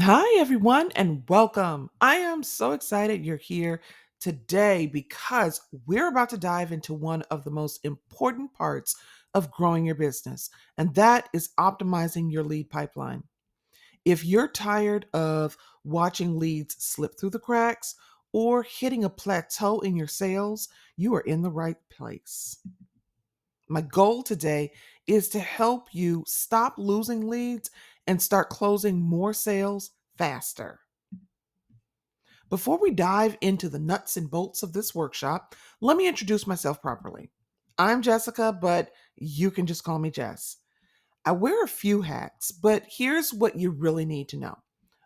Hi, everyone, and welcome. I am so excited you're here today because we're about to dive into one of the most important parts of growing your business, and that is optimizing your lead pipeline. If you're tired of watching leads slip through the cracks or hitting a plateau in your sales, you are in the right place. My goal today is to help you stop losing leads and start closing more sales faster. Before we dive into the nuts and bolts of this workshop, let me introduce myself properly. I'm Jessica, but you can just call me Jess. I wear a few hats, but here's what you really need to know.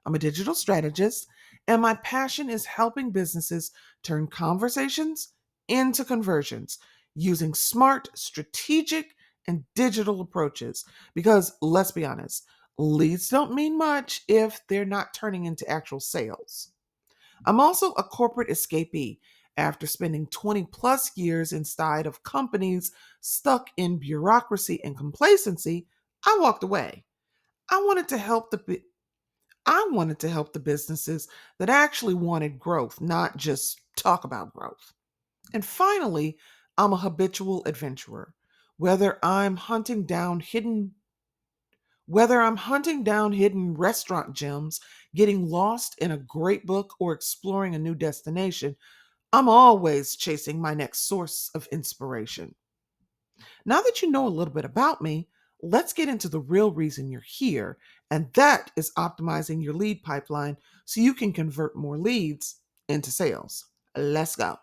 I'm a digital strategist, and my passion is helping businesses turn conversations into conversions using smart, strategic, and digital approaches. Because let's be honest, leads don't mean much if they're not turning into actual sales. I'm also a corporate escapee. After spending 20 plus years inside of companies stuck in bureaucracy and complacency, I walked away. I wanted to help the bu- I wanted to help the businesses that actually wanted growth, not just talk about growth. And finally, I'm a habitual adventurer. Whether I'm hunting down hidden Whether I'm hunting down hidden restaurant gems, getting lost in a great book, or exploring a new destination, I'm always chasing my next source of inspiration. Now that you know a little bit about me, let's get into the real reason you're here, and that is optimizing your lead pipeline so you can convert more leads into sales. Let's go.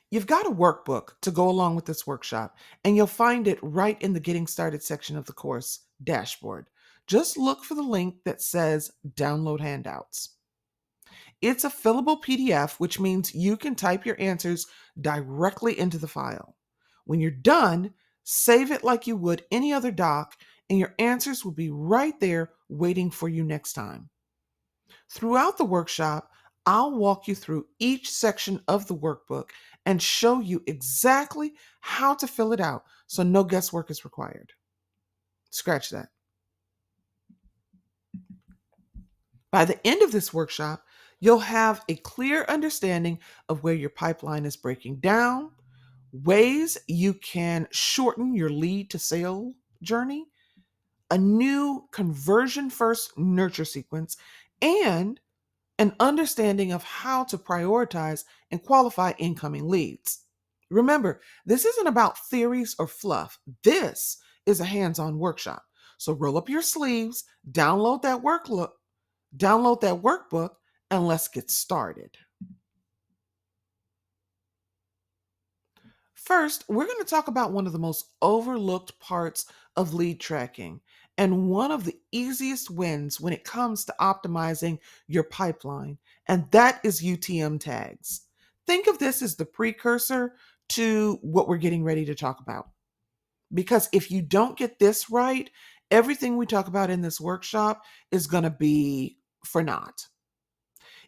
You've got a workbook to go along with this workshop, and you'll find it right in the Getting Started section of the course dashboard. Just look for the link that says Download Handouts. It's a fillable PDF, which means you can type your answers directly into the file. When you're done, save it like you would any other doc, and your answers will be right there waiting for you next time. Throughout the workshop, I'll walk you through each section of the workbook and show you exactly how to fill it out so no guesswork is required. Scratch that. By the end of this workshop, you'll have a clear understanding of where your pipeline is breaking down, ways you can shorten your lead to sale journey, a new conversion first nurture sequence, and an understanding of how to prioritize and qualify incoming leads. Remember, this isn't about theories or fluff. This is a hands-on workshop. So roll up your sleeves, download that workbook, and let's get started. First, we're going to talk about one of the most overlooked parts of lead tracking and one of the easiest wins when it comes to optimizing your pipeline, and that is UTM tags. Think of this as the precursor to what we're getting ready to talk about. Because if you don't get this right, everything we talk about in this workshop is going to be for naught.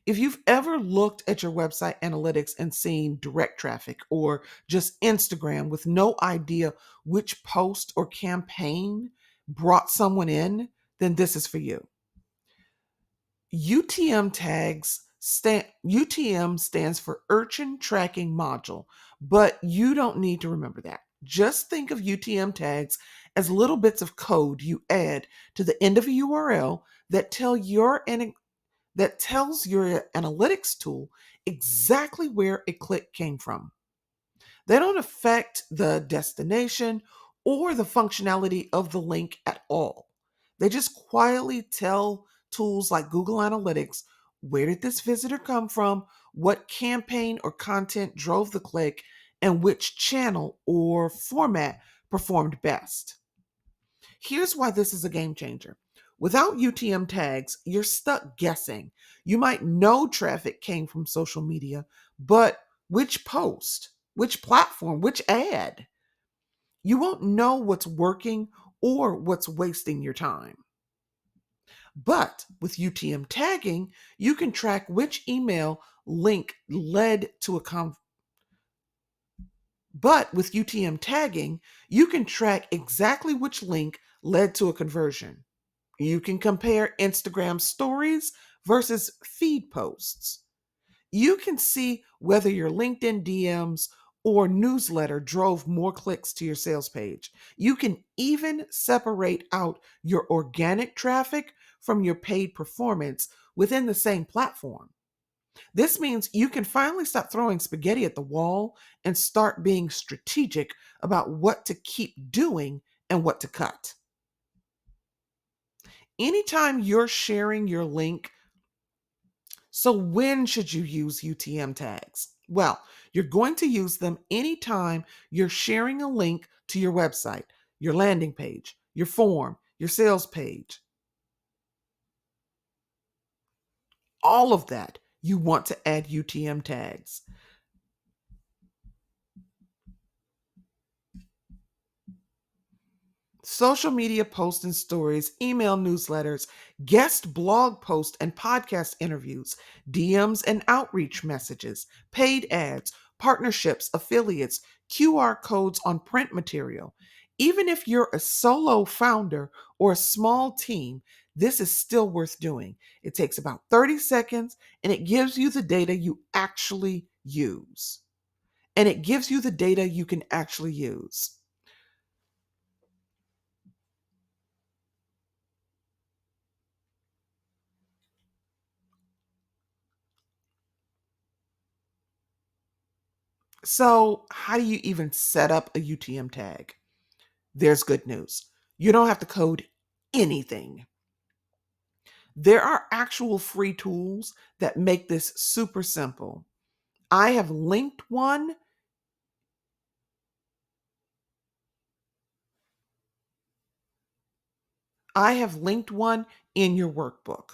If you've ever looked at your website analytics and seen direct traffic or just Instagram with no idea which post or campaign brought someone in, then this is for you. UTM stands for Urchin Tracking Module, but you don't need to remember that. Just think of UTM tags as little bits of code you add to the end of a URL that tells your analytics tool exactly where a click came from. They don't affect the destination or the functionality of the link at all. They just quietly tell tools like Google Analytics, where did this visitor come from, what campaign or content drove the click, and which channel or format performed best. Here's why this is a game changer. Without UTM tags, you're stuck guessing. You might know traffic came from social media, but which post, which platform, which ad? You won't know what's working or what's wasting your time. But with UTM tagging, you can track which email link led to a but with UTM tagging, you can track exactly which link led to a conversion. You can compare Instagram stories versus feed posts. You can see whether your LinkedIn DMs or newsletter drove more clicks to your sales page. You can even separate out your organic traffic from your paid performance within the same platform. This means you can finally stop throwing spaghetti at the wall and start being strategic about what to keep doing and what to cut. Anytime you're sharing your link, so when should you use UTM tags? Well, you're going to use them anytime you're sharing a link to your website, your landing page, your form, your sales page. All of that, you want to add UTM tags. Social media posts and stories, email newsletters, guest blog posts and podcast interviews, DMs and outreach messages, paid ads, partnerships, affiliates, QR codes on print material. Even if you're a solo founder or a small team, this is still worth doing. It takes about 30 seconds and it gives you the data you actually use. And it gives you the data you can actually use. So, how do you even set up a UTM tag? There's good news. You don't have to code anything. There are actual free tools that make this super simple. I have linked one. I have linked one in your workbook.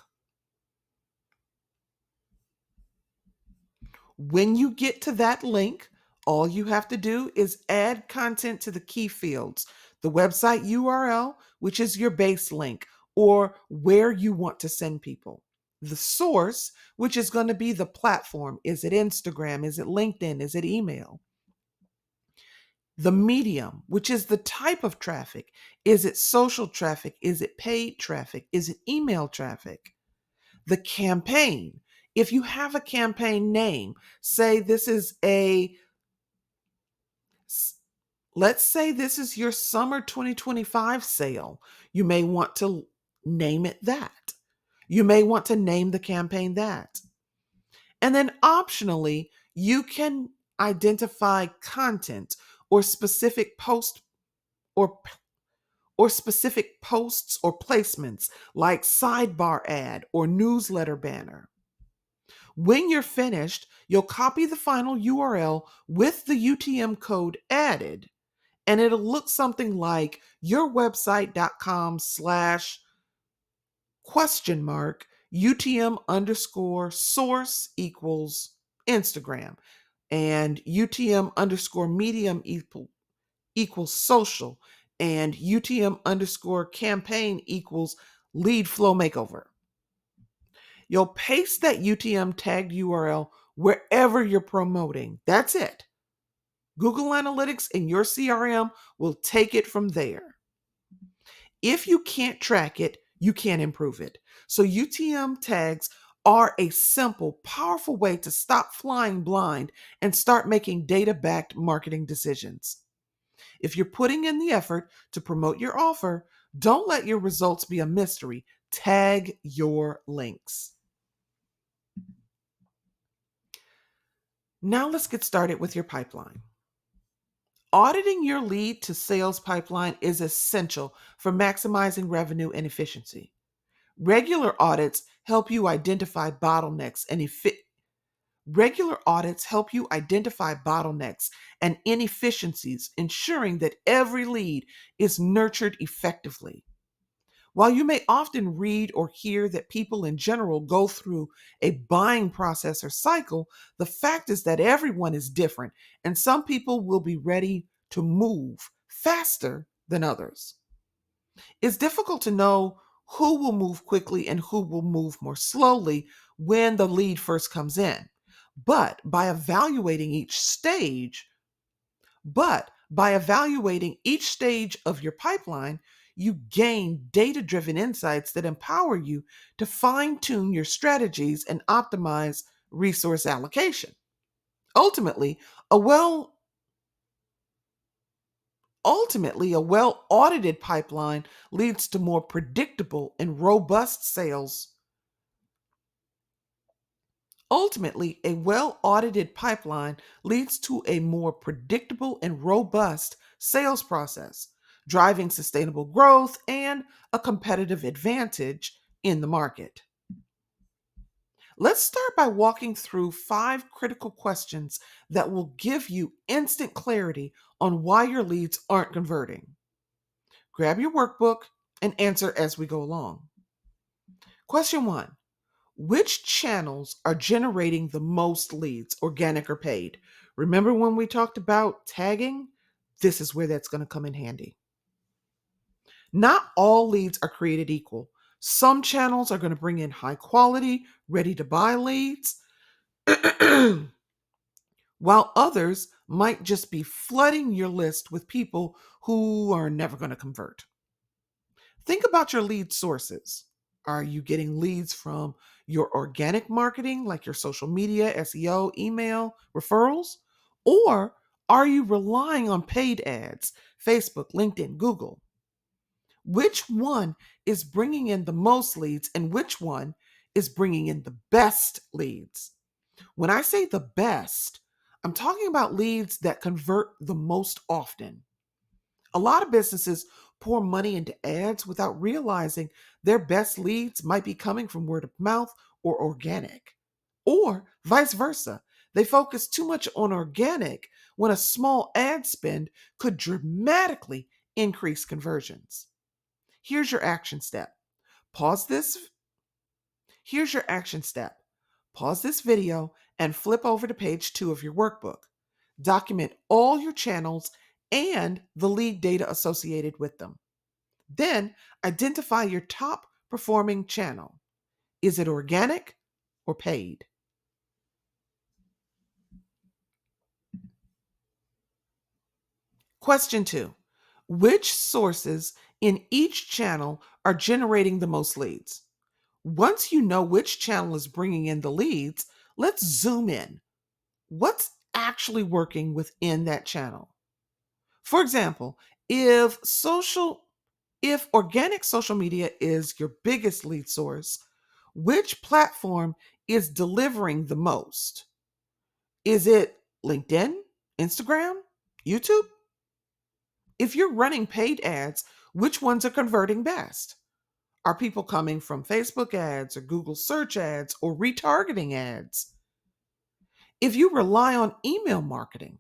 When you get to that link, all you have to do is add content to the key fields, the website URL, which is your base link, or where you want to send people. The source, which is going to be the platform. Is it Instagram? Is it LinkedIn? Is it email? The medium, which is the type of traffic. Is it social traffic? Is it paid traffic? Is it email traffic? The campaign. If you have a campaign name, say this is let's say this is your summer 2025 sale. You may want to name it that. You may want to name the campaign that. And then optionally, you can identify content or specific post or or specific posts or placements like sidebar ad or newsletter banner. When you're finished, you'll copy the final URL with the UTM code added, and it'll look something like yourwebsite.com slash question mark UTM underscore source equals Instagram, and UTM underscore medium equals social, and UTM underscore campaign equals lead flow makeover. You'll paste that UTM tagged URL wherever you're promoting. That's it. Google Analytics and your CRM will take it from there. If you can't track it, you can't improve it. So UTM tags are a simple, powerful way to stop flying blind and start making data-backed marketing decisions. If you're putting in the effort to promote your offer, don't let your results be a mystery. Tag your links. Now let's get started with your pipeline. Auditing your lead to sales pipeline is essential for maximizing revenue and efficiency. Regular audits help you identify bottlenecks and inefficiencies, ensuring that every lead is nurtured effectively. While you may often read or hear that people in general go through a buying process or cycle, the fact is that everyone is different, and some people will be ready to move faster than others. It's difficult to know who will move quickly and who will move more slowly when the lead first comes in. But by evaluating each stage, but by evaluating each stage of your pipeline, you gain data driven insights that empower you to fine tune your strategies and optimize resource allocation. Ultimately, a well Ultimately, a well audited pipeline leads to more predictable and robust sales. Ultimately, a well audited pipeline leads to a more predictable and robust sales process, driving sustainable growth and a competitive advantage in the market. Let's start by walking through 5 critical questions that will give you instant clarity on why your leads aren't converting. Grab your workbook and answer as we go along. Question 1: which channels are generating the most leads, organic or paid? Remember when we talked about tagging? This is where that's going to come in handy. Not all leads are created equal. Some channels are going to bring in high quality, ready to buy leads, while others might just be flooding your list with people who are never going to convert. Think about your lead sources. Are you getting leads from your organic marketing, like your social media, SEO, email, referrals? Or are you relying on paid ads, Facebook, LinkedIn, Google? Which one is bringing in the most leads and which one is bringing in the best leads? When I say the best, I'm talking about leads that convert the most often. A lot of businesses pour money into ads without realizing their best leads might be coming from word of mouth or organic. Or vice versa. They focus too much on organic when a small ad spend could dramatically increase conversions. Here's your action step. Pause this. Here's your action step. Pause this video and flip over to page 2 of your workbook. Document all your channels and the lead data associated with them. Then identify your top performing channel. Is it organic or paid? Question 2: which sources in each channel are generating the most leads? Once you know which channel is bringing in the leads, let's zoom in. What's actually working within that channel? For example, if social if organic social media is your biggest lead source, which platform is delivering the most? Is it LinkedIn, Instagram, YouTube? If you're running paid ads, which ones are converting best? Are people coming from Facebook ads or Google search ads or retargeting ads? If you rely on email marketing,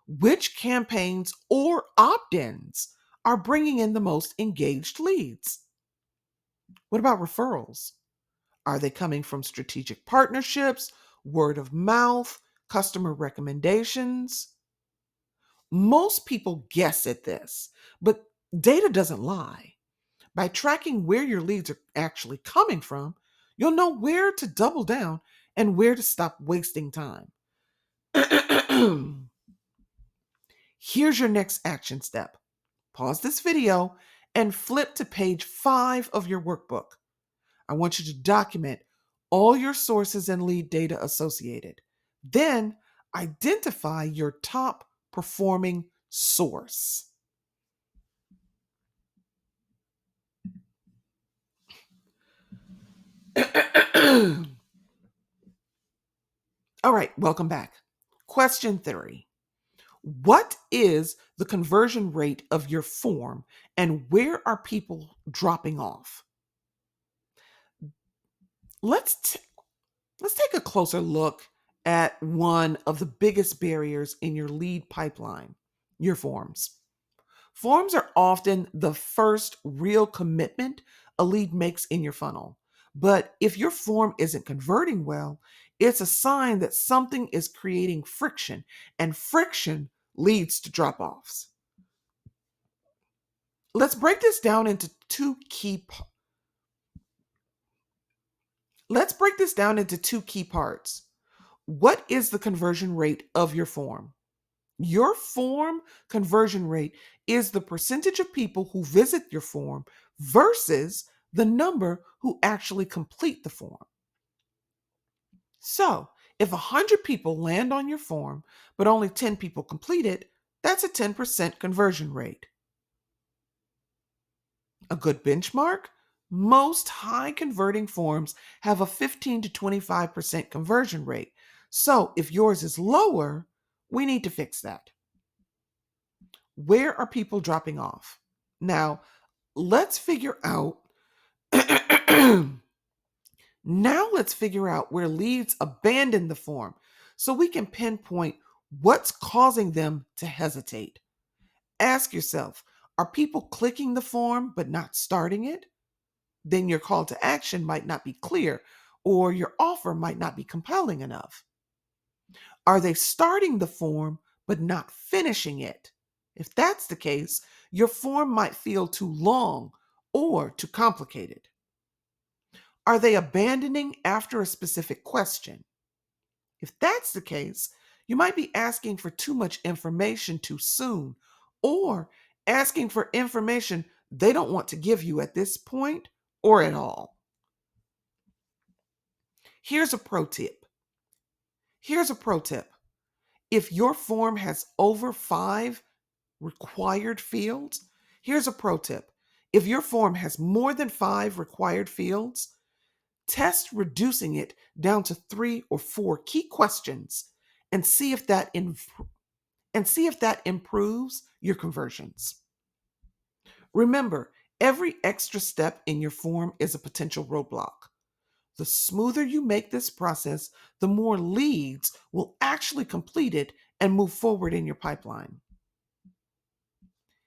which campaigns or opt ins are bringing in the most engaged leads? What about referrals? Are they coming from strategic partnerships, word of mouth, customer recommendations? Most people guess at this, but data doesn't lie. By tracking where your leads are actually coming from, you'll know where to double down and where to stop wasting time. Here's your next action step. Pause this video and flip to page 5 of your workbook. I want you to document all your sources and lead data associated. Then identify your top performing source. All right, welcome back. Question 3: what is the conversion rate of your form and where are people dropping off? Let's let's take a closer look at one of the biggest barriers in your lead pipeline, your forms. Forms are often the first real commitment a lead makes in your funnel. But if your form isn't converting well, it's a sign that something is creating friction, and friction leads to drop offs. Let's break this down into let's break this down into two key parts. What is the conversion rate of your form? Your form conversion rate is the percentage of people who visit your form versus the number who actually complete the form. So, if 100 people land on your form, but only 10 people complete it, that's a 10% conversion rate. A good benchmark? Most high converting forms have a 15 to 25% conversion rate. So, if yours is lower, we need to fix that. Where are people dropping off? Now, let's figure out Now let's figure out where leads abandon the form so we can pinpoint what's causing them to hesitate. Ask yourself, are people clicking the form but not starting it? Then your call to action might not be clear or your offer might not be compelling enough. Are they starting the form but not finishing it? If that's the case, your form might feel too long or too complicated. Are they abandoning after a specific question? If that's the case, you might be asking for too much information too soon or asking for information they don't want to give you at this point or at all. Here's a pro tip. Here's a pro tip. If your form has over 5 required fields, here's a pro tip. If your form has more than 5 required fields, test reducing it down to 3 or 4 key questions and see if that improves your conversions. Remember, every extra step in your form is a potential roadblock. The smoother you make this process, the more leads will actually complete it and move forward in your pipeline.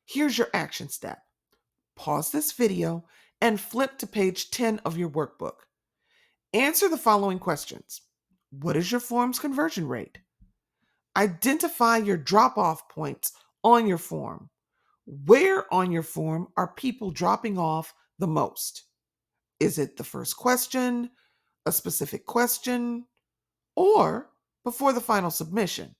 Here's your action step. Pause this video and flip to page 10 of your workbook. Answer the following questions. What is your form's conversion rate? Identify your drop-off points on your form. Where on your form are people dropping off the most? Is it the first question, a specific question, or before the final submission?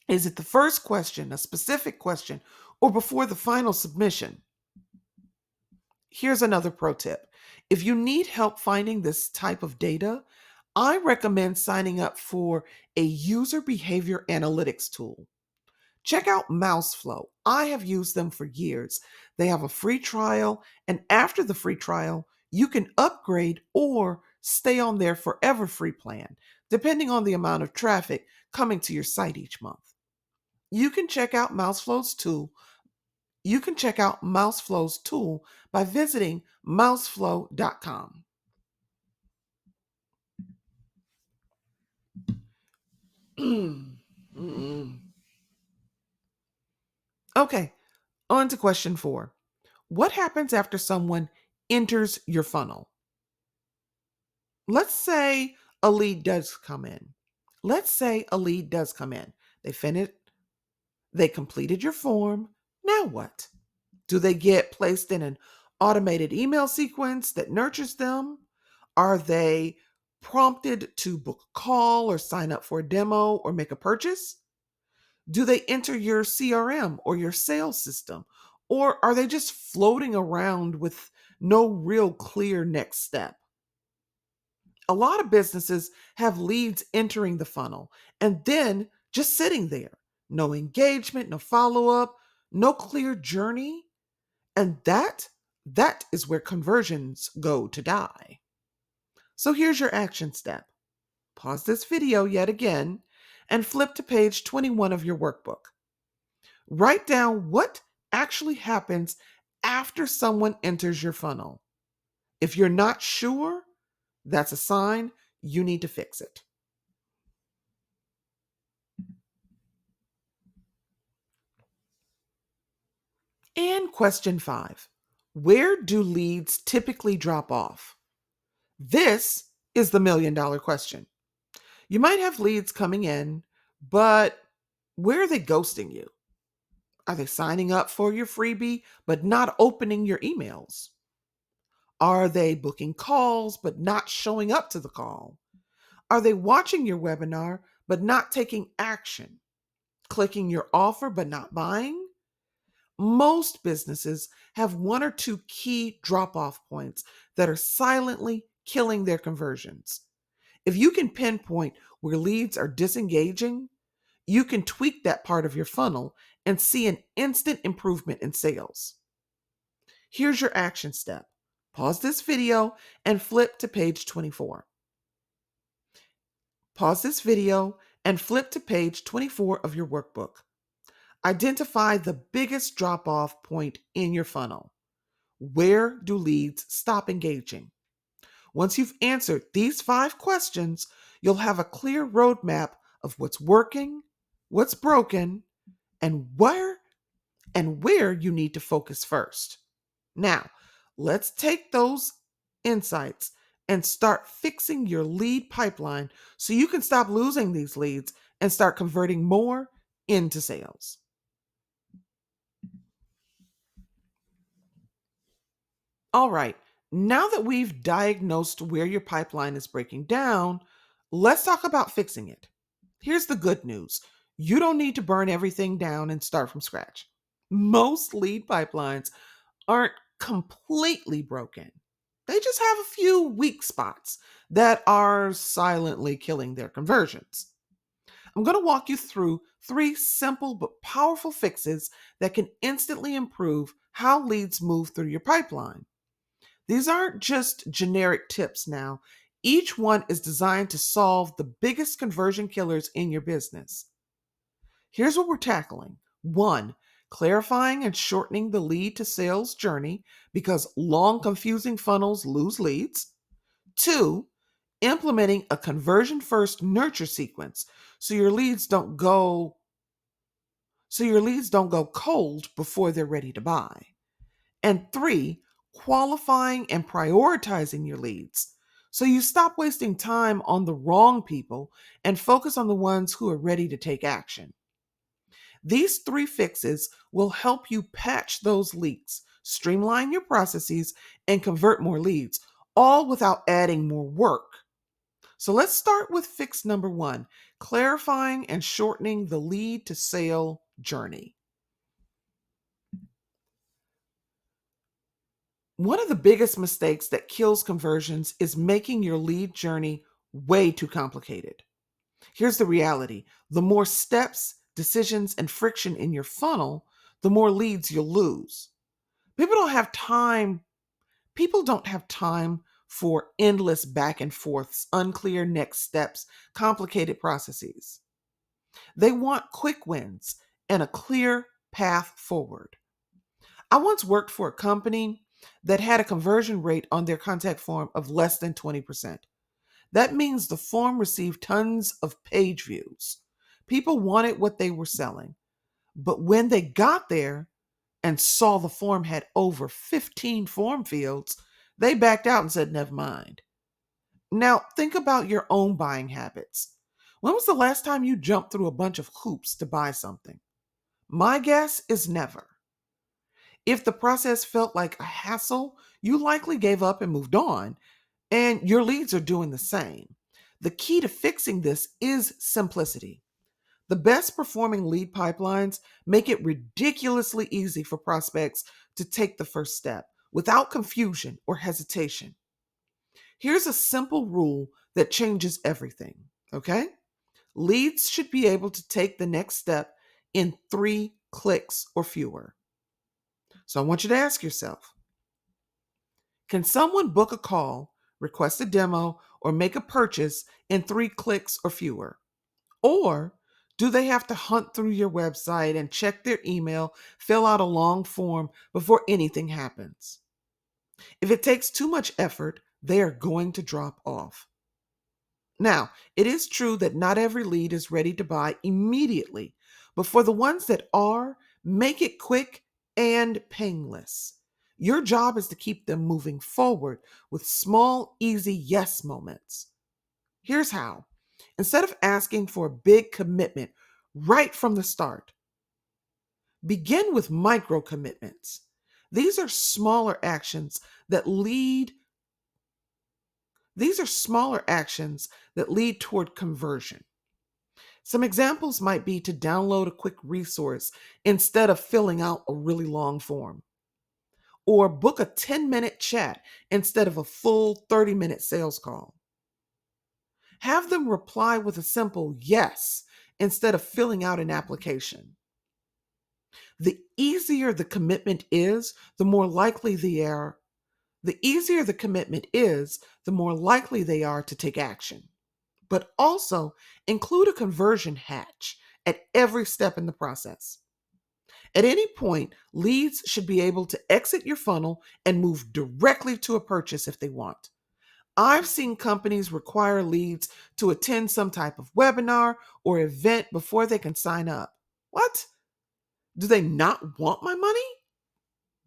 Is it the first question, a specific question, or before the final submission? Here's another pro tip. If you need help finding this type of data, I recommend signing up for a user behavior analytics tool. Check out Mouseflow. I have used them for years. They have a free trial, and after the free trial, you can upgrade or stay on their forever free plan, depending on the amount of traffic coming to your site each month. You can check out Mouseflow's tool. You can check out Mouseflow's tool by visiting mouseflow.com. Okay, on to question 4. What happens after someone enters your funnel? Let's say a lead does come in. They finished, they completed your form. Now what? Do they get placed in an automated email sequence that nurtures them? Are they prompted to book a call or sign up for a demo or make a purchase? Do they enter your CRM or your sales system? Or are they just floating around with no real clear next step? A lot of businesses have leads entering the funnel and then just sitting there. No engagement, no follow up, no clear journey. And that is where conversions go to die. So here's your action step. Pause this video yet again and flip to page 21 of your workbook. Write down what actually happens after someone enters your funnel. If you're not sure, that's a sign you need to fix it. And question 5. Where do leads typically drop off? This is the $1,000,000 question. You might have leads coming in, but where are they ghosting you? Are they signing up for your freebie but not opening your emails? Are they booking calls but not showing up to the call? Are they watching your webinar but not taking action? Clicking your offer but not buying? Most businesses have one or two key drop off points that are silently killing their conversions. If you can pinpoint where leads are disengaging, you can tweak that part of your funnel and see an instant improvement in sales. Here's your action step. Pause this video and flip to page 24. Pause this video and flip to page 24 of your workbook. Identify the biggest drop off point in your funnel. Where do leads stop engaging? Once you've answered these 5 questions, you'll have a clear roadmap of what's working, what's broken, and where you need to focus first. Now, let's take those insights and start fixing your lead pipeline so you can stop losing these leads and start converting more into sales. All right, now that we've diagnosed where your pipeline is breaking down, let's talk about fixing it. Here's the good news. You don't need to burn everything down and start from scratch. Most lead pipelines aren't completely broken. They just have a few weak spots that are silently killing their conversions. I'm going to walk you through 3 simple but powerful fixes that can instantly improve how leads move through your pipeline. These aren't just generic tips now. Each one is designed to solve the biggest conversion killers in your business. Here's what we're tackling. 1, clarifying and shortening the lead to sales journey because long, confusing funnels lose leads. 2, implementing a conversion first nurture sequence so your leads don't go cold before they're ready to buy. And 3, qualifying and prioritizing your leads so you stop wasting time on the wrong people and focus on the ones who are ready to take action. These 3 fixes will help you patch those leaks, streamline your processes, and convert more leads, all without adding more work. So let's start with fix number 1, clarifying and shortening the lead to sale journey. One of the biggest mistakes that kills conversions is making your lead journey way too complicated. Here's the reality. The more steps, decisions, and friction in your funnel, the more leads you'll lose. People don't have time. People don't have time for endless back and forths, unclear next steps, complicated processes. They want quick wins and a clear path forward. I once worked for a company that had a conversion rate on their contact form of less than 20%. That means the form received tons of page views. People wanted what they were selling. But when they got there and saw the form had over 15 form fields, they backed out and said, never mind. Now, think about your own buying habits. When was the last time you jumped through a bunch of hoops to buy something? My guess is never. If the process felt like a hassle, you likely gave up and moved on, and your leads are doing the same. The key to fixing this is simplicity. The best performing lead pipelines make it ridiculously easy for prospects to take the first step without confusion or hesitation. Here's a simple rule that changes everything, okay? Leads should be able to take the next step in 3 clicks or fewer. So I want you to ask yourself, can someone book a call, request a demo, or make a purchase in 3 clicks or fewer? Or do they have to hunt through your website and check their email, fill out a long form before anything happens? If it takes too much effort, they are going to drop off. Now, it is true that not every lead is ready to buy immediately, but for the ones that are, make it quick and painless. Your job is to keep them moving forward with small, easy yes moments. Here's how. Instead of asking for a big commitment right from the start, begin with micro commitments. These are smaller actions that lead toward conversion. Some examples might be to download a quick resource instead of filling out a really long form, or book a 10-minute chat instead of a full 30-minute sales call. Have them reply with a simple yes instead of filling out an application. The easier the commitment is, the more likely they are. The easier the commitment is, the more likely they are to take action. But also include a conversion hatch at every step in the process. At any point, leads should be able to exit your funnel and move directly to a purchase if they want. I've seen companies require leads to attend some type of webinar or event before they can sign up. What? Do they not want my money?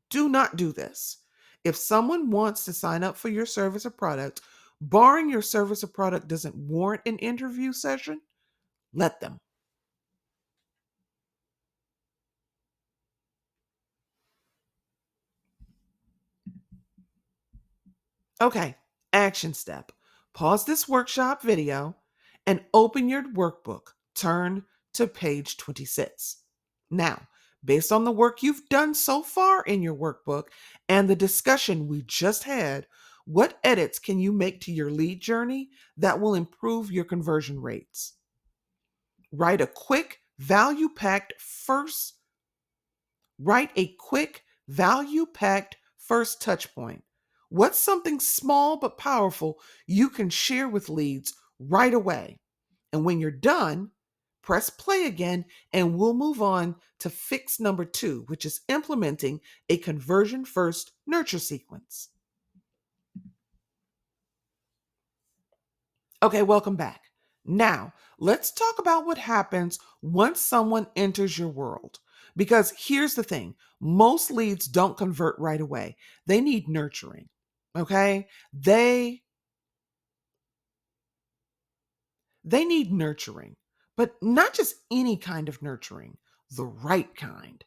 Do not do this. If someone wants to sign up for your service or product, barring your service or product doesn't warrant an interview session, let them. Okay, action step. Pause this workshop video and open your workbook. Turn to page 26. Now, based on the work you've done so far in your workbook and the discussion we just had, what edits can you make to your lead journey that will improve your conversion rates? Write a quick, value packed first Write a quick, value packed first touch point. What's something small but powerful you can share with leads right away? And when you're done, press play again and we'll move on to fix number 2, which is implementing a conversion first nurture sequence. Okay, welcome back. Now, let's talk about what happens once someone enters your world. Because here's the thing, most leads don't convert right away. They need nurturing. Okay? They need nurturing, but not just any kind of nurturing, the right kind.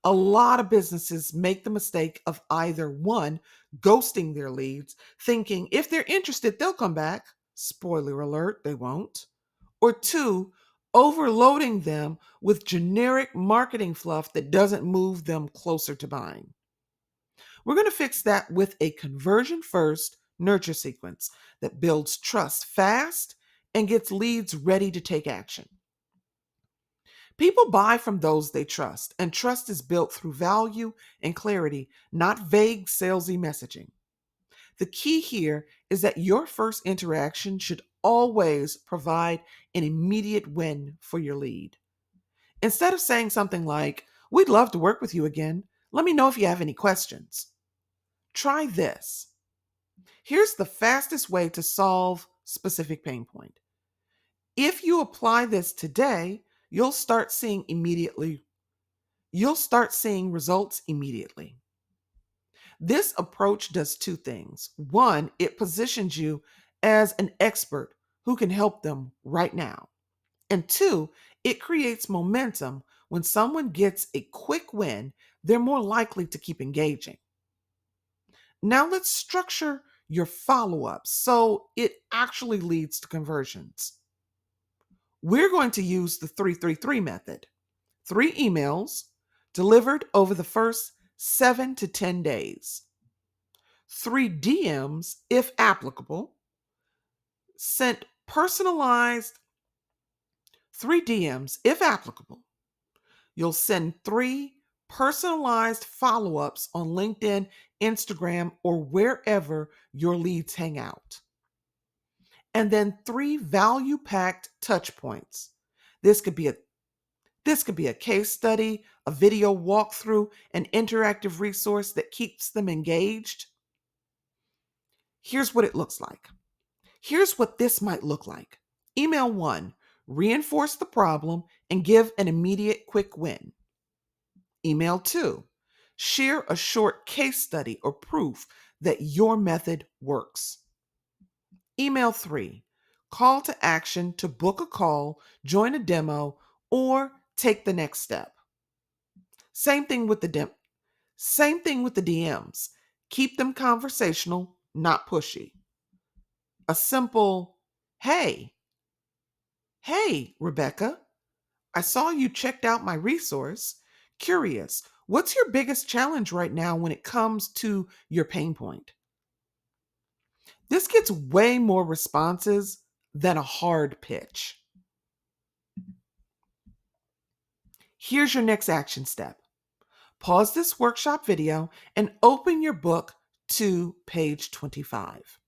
A lot of businesses make the mistake of either one, ghosting their leads, thinking if they're interested, they'll come back. Spoiler alert, they won't. Or two, overloading them with generic marketing fluff that doesn't move them closer to buying. We're going to fix that with a conversion first nurture sequence that builds trust fast and gets leads ready to take action. People buy from those they trust, and trust is built through value and clarity, not vague salesy messaging. The key here is that your first interaction should always provide an immediate win for your lead. Instead of saying something like, "We'd love to work with you again. Let me know if you have any questions." Try this. Here's the fastest way to solve specific pain point. If you apply this today, you'll start seeing results immediately. This approach does two things. One, it positions you as an expert who can help them right now. And two, it creates momentum. When someone gets a quick win, they're more likely to keep engaging. Now let's structure your follow-up so it actually leads to conversions. We're going to use the 333 method. 3 emails delivered over the first 7 to 10 days. 3 DMs, if applicable, sent personalized 3 DMs, if applicable. You'll send 3 personalized follow-ups on LinkedIn, Instagram, or wherever your leads hang out. And then 3 value-packed touch points. This could be a case study, a video walkthrough, an interactive resource that keeps them engaged. Here's what it looks like. Here's what this might look like. Email 1, reinforce the problem and give an immediate quick win. Email 2, share a short case study or proof that your method works. Email 3, call to action to book a call, join a demo, or take the next step. Same thing with the DMs. Keep them conversational, not pushy. A simple, hey, Hey, Rebecca, I saw you checked out my resource. Curious, what's your biggest challenge right now when it comes to your pain point? This gets way more responses than a hard pitch. Here's your next action step. Pause this workshop video and open your book to page 25.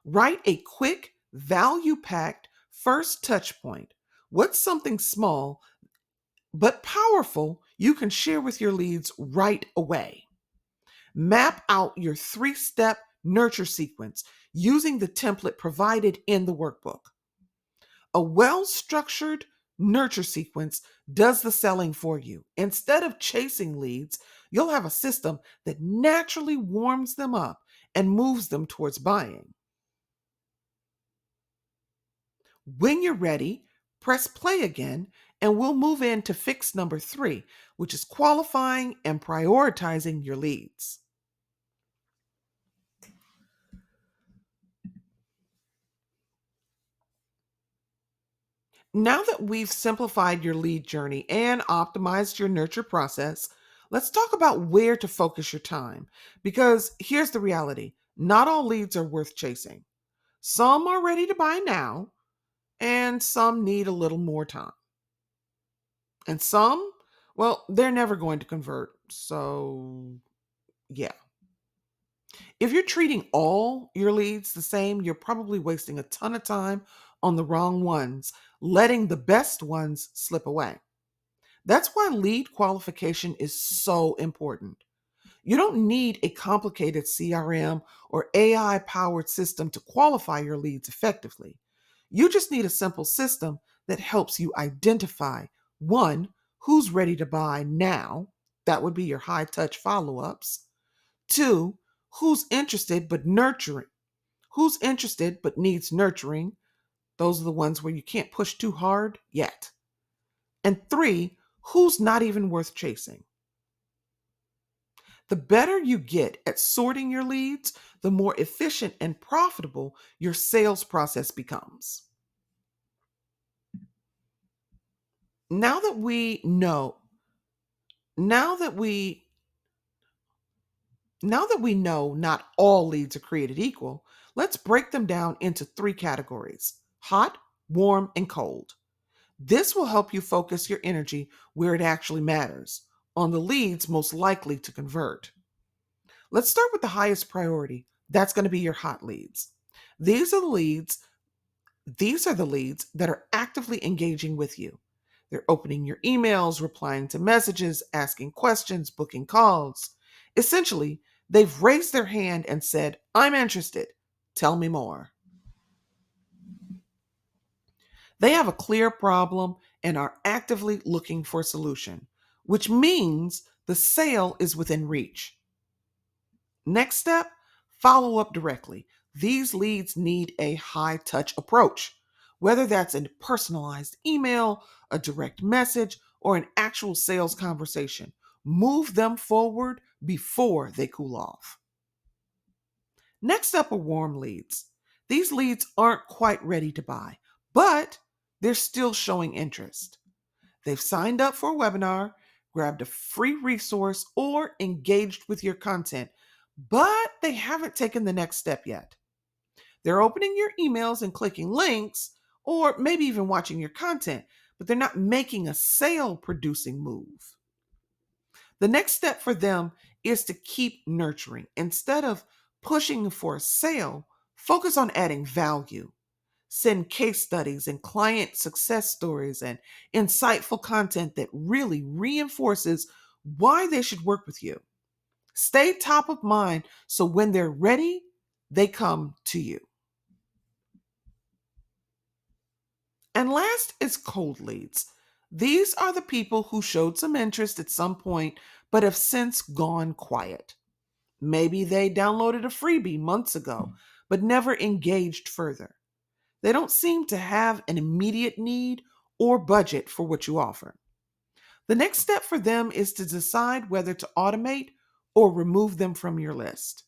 Write a quick, value packed first touch point. What's something small but powerful you can share with your leads right away? Map out your 3-step nurture sequence using the template provided in the workbook. A well structured nurture sequence does the selling for you. Instead of chasing leads, you'll have a system that naturally warms them up and moves them towards buying. When you're ready, press play again, and we'll move into fix number 3, which is qualifying and prioritizing your leads. Now that we've simplified your lead journey and optimized your nurture process, let's talk about where to focus your time. Because here's the reality: not all leads are worth chasing. Some are ready to buy now, and some need a little more time. And some, well, they're never going to convert. So, yeah. If you're treating all your leads the same, you're probably wasting a ton of time on the wrong ones, letting the best ones slip away. That's why lead qualification is so important. You don't need a complicated CRM or AI powered system to qualify your leads effectively. You just need a simple system that helps you identify one, who's ready to buy now. That would be your high touch follow ups. Two, who's interested but nurturing. Who's interested but needs nurturing. Those are the ones where you can't push too hard yet. And three, who's not even worth chasing. The better you get at sorting your leads, the more efficient and profitable your sales process becomes. Now that we know, now that we now that we know not all leads are created equal, let's break them down into 3 categories: hot, warm, and cold. This will help you focus your energy where it actually matters, on the leads most likely to convert. Let's start with the highest priority. That's going to be your hot leads. These are the leads, these are the leads that are actively engaging with you. They're opening your emails, replying to messages, asking questions, booking calls. Essentially, they've raised their hand and said, "I'm interested. Tell me more." They have a clear problem and are actively looking for a solution, which means the sale is within reach. Next step, follow up directly. These leads need a high touch approach, whether that's a personalized email, a direct message, or an actual sales conversation. Move them forward before they cool off. Next up are warm leads. These leads aren't quite ready to buy, but they're still showing interest. They've signed up for a webinar, grabbed a free resource, or engaged with your content, but they haven't taken the next step yet. They're opening your emails and clicking links, or maybe even watching your content, but they're not making a sale producing move. The next step for them is to keep nurturing. Instead of pushing for a sale, focus on adding value. Send case studies and client success stories and insightful content that really reinforces why they should work with you. Stay top of mind so when they're ready, they come to you. And last is cold leads. These are the people who showed some interest at some point but have since gone quiet. Maybe they downloaded a freebie months ago but never engaged further. They don't seem to have an immediate need or budget for what you offer. The next step for them is to decide whether to automate or remove them from your list.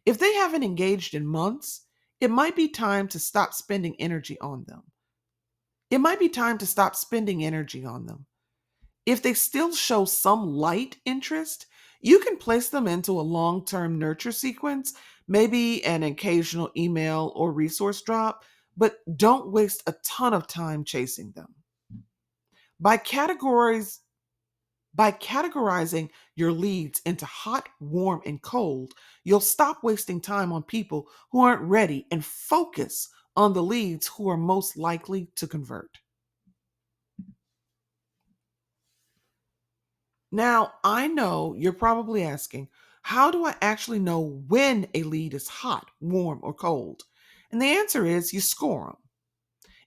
If they haven't engaged in months, it might be time to stop spending energy on them. It might be time to stop spending energy on them. If they still show some light interest, you can place them into a long term nurture sequence, maybe an occasional email or resource drop, but don't waste a ton of time chasing them. By categories by categorizing your leads into hot, warm, and cold, you'll stop wasting time on people who aren't ready and focus on the leads who are most likely to convert. Now, I know you're probably asking, how do I actually know when a lead is hot, warm, or cold? And the answer is you score them.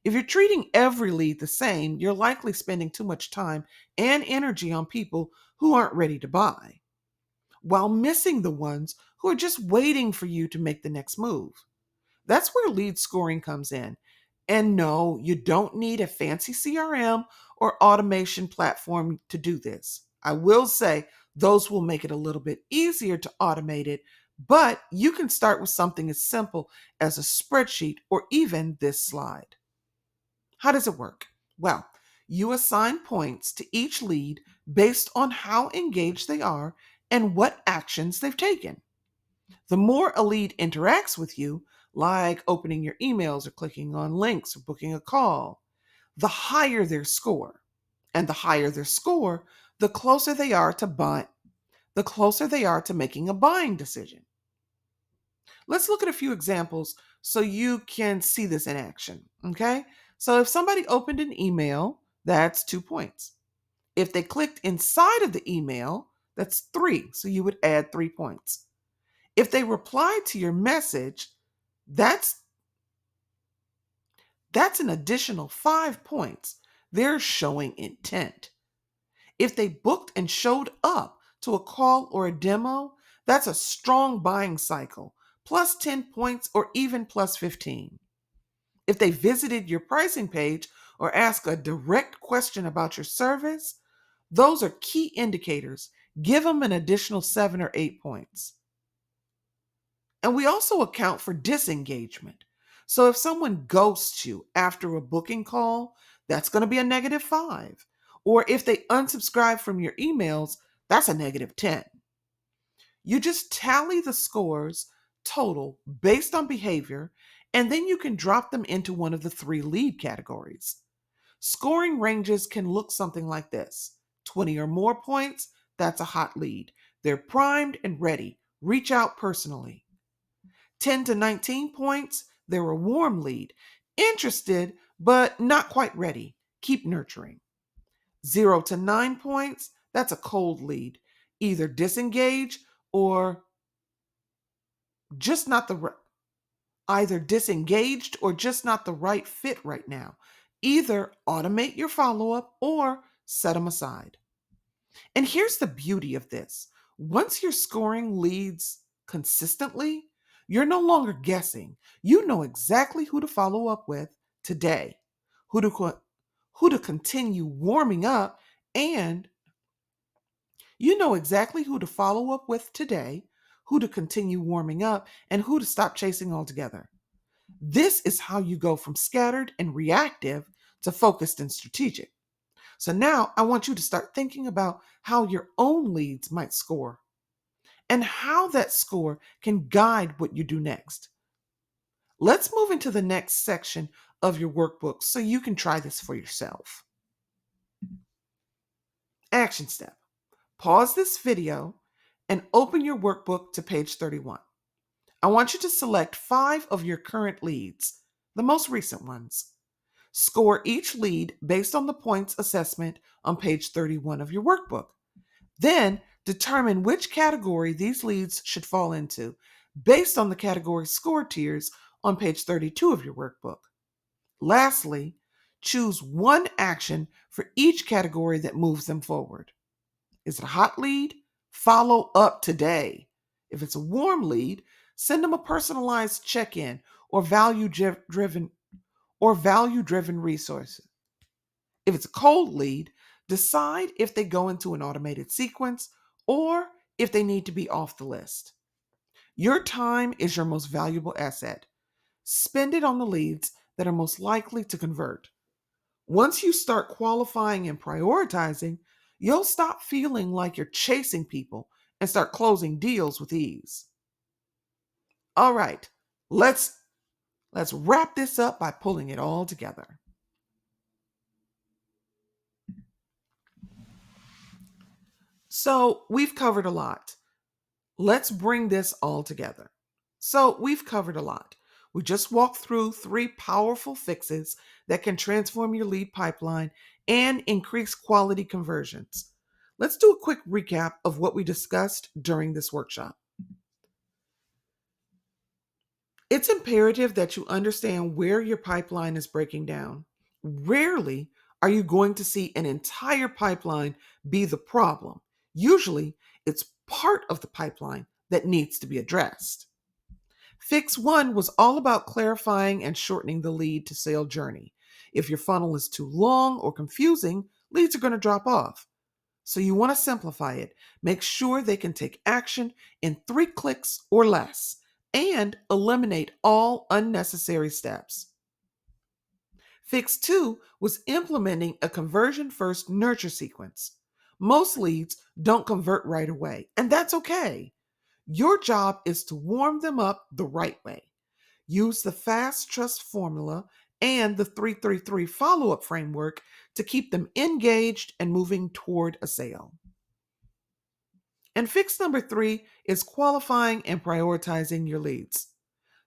If you're treating every lead the same, you're likely spending too much time and energy on people who aren't ready to buy, while missing the ones who are just waiting for you to make the next move. That's where lead scoring comes in. And no, you don't need a fancy CRM or automation platform to do this. I will say those will make it a little bit easier to automate it, but you can start with something as simple as a spreadsheet or even this slide. How does it work? Well, you assign points to each lead based on how engaged they are and what actions they've taken. The more a lead interacts with you, like opening your emails or clicking on links or booking a call, the higher their score. And the higher their score, the closer they are to making a buying decision. Let's look at a few examples so you can see this in action. Okay? So if somebody opened an email, that's 2 points. If they clicked inside of the email, that's 3. So you would add 3 points. If they replied to your message, that's that's an additional 5 points. They're showing intent. If they booked and showed up to a call or a demo, that's a strong buying cycle, plus 10 points or even plus 15. If they visited your pricing page or asked a direct question about your service, those are key indicators. Give them an additional 7 or 8 points. And we also account for disengagement. So if someone ghosts you after a booking call, that's going to be a negative 5. Or if they unsubscribe from your emails, that's a negative 10. You just tally the scores total based on behavior, and then you can drop them into one of the 3 lead categories. Scoring ranges can look something like this: 20 or more points, that's a hot lead. They're primed and ready. Reach out personally. 10 to 19 points, they're a warm lead. Interested, but not quite ready. Keep nurturing. 0 to 9 points, that's a cold lead. Either disengage or just not the either disengaged or just not the right fit right now. Either automate your follow-up or set them aside. And here's the beauty of this. Once you're scoring leads consistently, you're no longer guessing. You know exactly who to follow up with today, who to who to continue warming up, and you know exactly who to follow up with today, who to continue warming up, and who to stop chasing altogether. This is how you go from scattered and reactive to focused and strategic. So now I want you to start thinking about how your own leads might score and how that score can guide what you do next. Let's move into the next section of your workbook so you can try this for yourself. Action step. Pause this video and open your workbook to page 31. I want you to select 5 of your current leads, the most recent ones. Score each lead based on the points assessment on page 31 of your workbook. Then determine which category these leads should fall into based on the category score tiers on page 32 of your workbook. Lastly, choose one action for each category that moves them forward. Is it a hot lead? Follow up today. If it's a warm lead, send them a personalized check-in or value-driven resources. If it's a cold lead, decide if they go into an automated sequence or if they need to be off the list. Your time is your most valuable asset. Spend it on the leads that are most likely to convert. Once you start qualifying and prioritizing, you'll stop feeling like you're chasing people and start closing deals with ease. All right, let's let's wrap this up by pulling it all together. So, we've covered a lot. Let's bring this all together. So, we've covered a lot. We just walked through 3 powerful fixes that can transform your lead pipeline and increase quality conversions. Let's do a quick recap of what we discussed during this workshop. It's imperative that you understand where your pipeline is breaking down. Rarely are you going to see an entire pipeline be the problem. Usually, it's part of the pipeline that needs to be addressed. Fix 1 was all about clarifying and shortening the lead to sale journey. If your funnel is too long or confusing, leads are going to drop off. So you want to simplify it. Make sure they can take action in 3 clicks or less and eliminate all unnecessary steps. Fix 2 was implementing a conversion first nurture sequence. Most leads don't convert right away, and that's okay. Your job is to warm them up the right way. Use the fast trust formula and the 333 follow up framework to keep them engaged and moving toward a sale. And fix number 3 is qualifying and prioritizing your leads.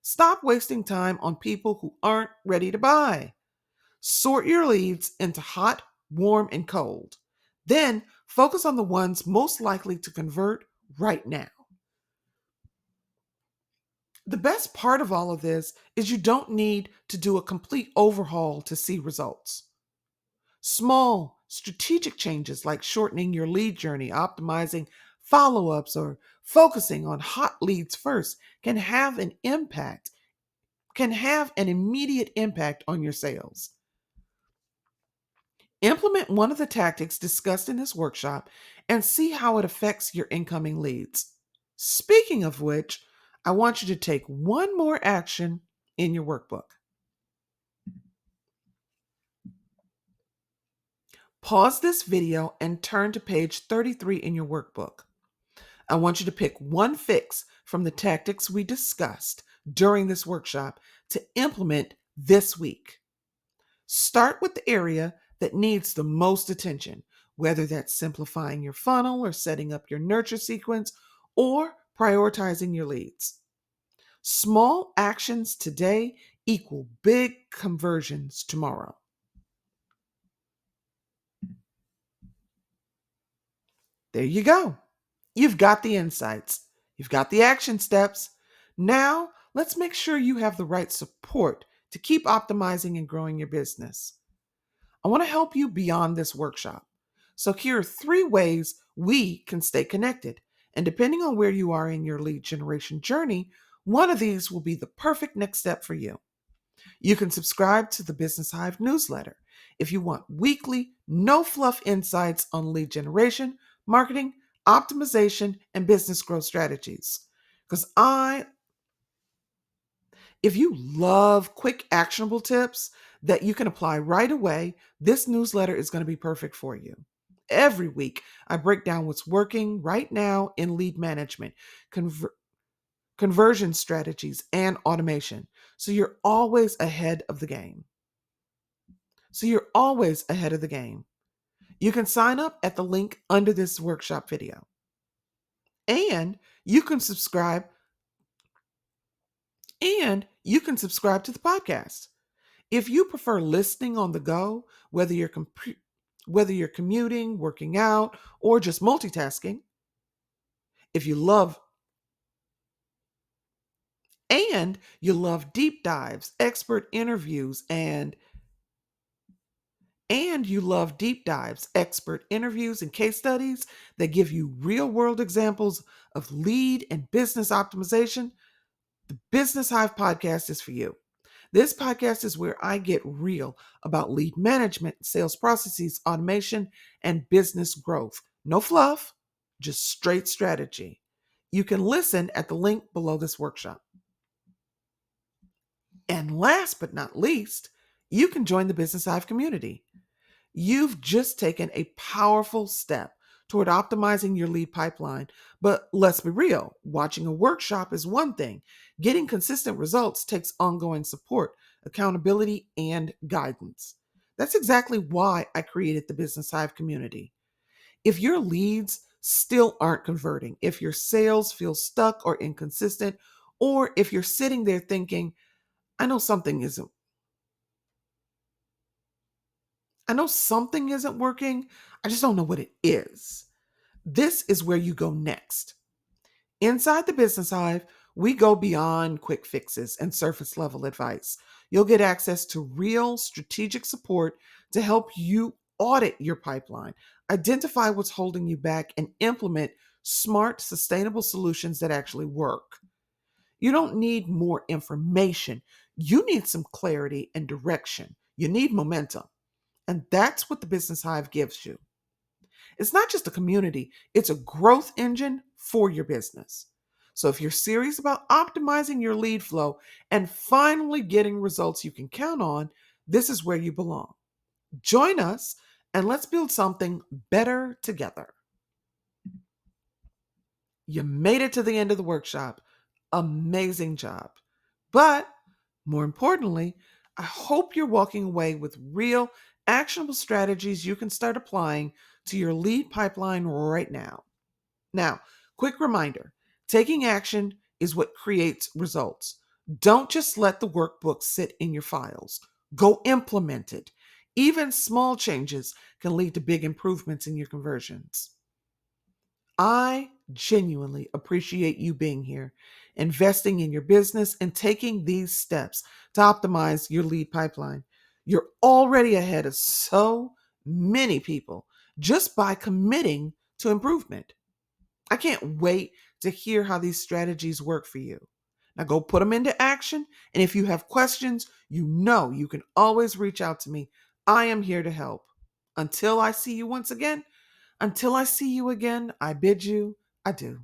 Stop wasting time on people who aren't ready to buy. Sort your leads into hot, warm, and cold. Then focus on the ones most likely to convert right now. The best part of all of this is you don't need to do a complete overhaul to see results. Small, strategic changes like shortening your lead journey, optimizing follow ups, or focusing on hot leads first can have an immediate impact on your sales. Implement one of the tactics discussed in this workshop and see how it affects your incoming leads. Speaking of which, I want you to take one more action in your workbook. Pause this video and turn to page 33 in your workbook. I want you to pick one fix from the tactics we discussed during this workshop to implement this week. Start with the area that needs the most attention, whether that's simplifying your funnel or setting up your nurture sequence or prioritizing your leads. Small actions today equal big conversions tomorrow. There you go. You've got the insights. You've got the action steps. Now, let's make sure you have the right support to keep optimizing and growing your business. I want to help you beyond this workshop. So, here are 3 ways we can stay connected. And depending on where you are in your lead generation journey, one of these will be the perfect next step for you. You can subscribe to the Business Hive newsletter if you want weekly, no fluff insights on lead generation, marketing, optimization, and business growth strategies. If you love quick, actionable tips that you can apply right away, this newsletter is going to be perfect for you. Every week, I break down what's working right now in lead management, conversion strategies, and automation. So you're always ahead of the game. You can sign up at the link under this workshop video. And you can subscribe to the podcast. If you prefer listening on the go, whether you're commuting, working out, or just multitasking, if you love deep dives, expert interviews, and case studies that give you real-world examples of lead and business optimization, the Business Hive podcast is for you. This podcast is where I get real about lead management, sales processes, automation, and business growth. No fluff, just straight strategy. You can listen at the link below this workshop. And last but not least, you can join the Business Hive community. You've just taken a powerful step toward optimizing your lead pipeline. But let's be real, watching a workshop is one thing. Getting consistent results takes ongoing support, accountability, and guidance. That's exactly why I created the Business Hive community. If your leads still aren't converting, if your sales feel stuck or inconsistent, or if you're sitting there thinking, I know something isn't I know something isn't working, I just don't know what it is. This is where you go next. Inside the Business Hive, we go beyond quick fixes and surface level advice. You'll get access to real strategic support to help you audit your pipeline, identify what's holding you back, and implement smart, sustainable solutions that actually work. You don't need more information. You need some clarity and direction. You need momentum. And that's what the Business Hive gives you. It's not just a community, it's a growth engine for your business. So if you're serious about optimizing your lead flow and finally getting results you can count on, this is where you belong. Join us and let's build something better together. You made it to the end of the workshop. Amazing job. But more importantly, I hope you're walking away with real, actionable strategies you can start applying to your lead pipeline right now. Now, quick reminder, taking action is what creates results. Don't just let the workbook sit in your files. Go implement it. Even small changes can lead to big improvements in your conversions. I genuinely appreciate you being here, investing in your business, and taking these steps to optimize your lead pipeline. You're already ahead of so many people just by committing to improvement. I can't wait to hear how these strategies work for you. Now go put them into action. And if you have questions, you know you can always reach out to me. I am here to help. Until I see you again, I bid you adieu.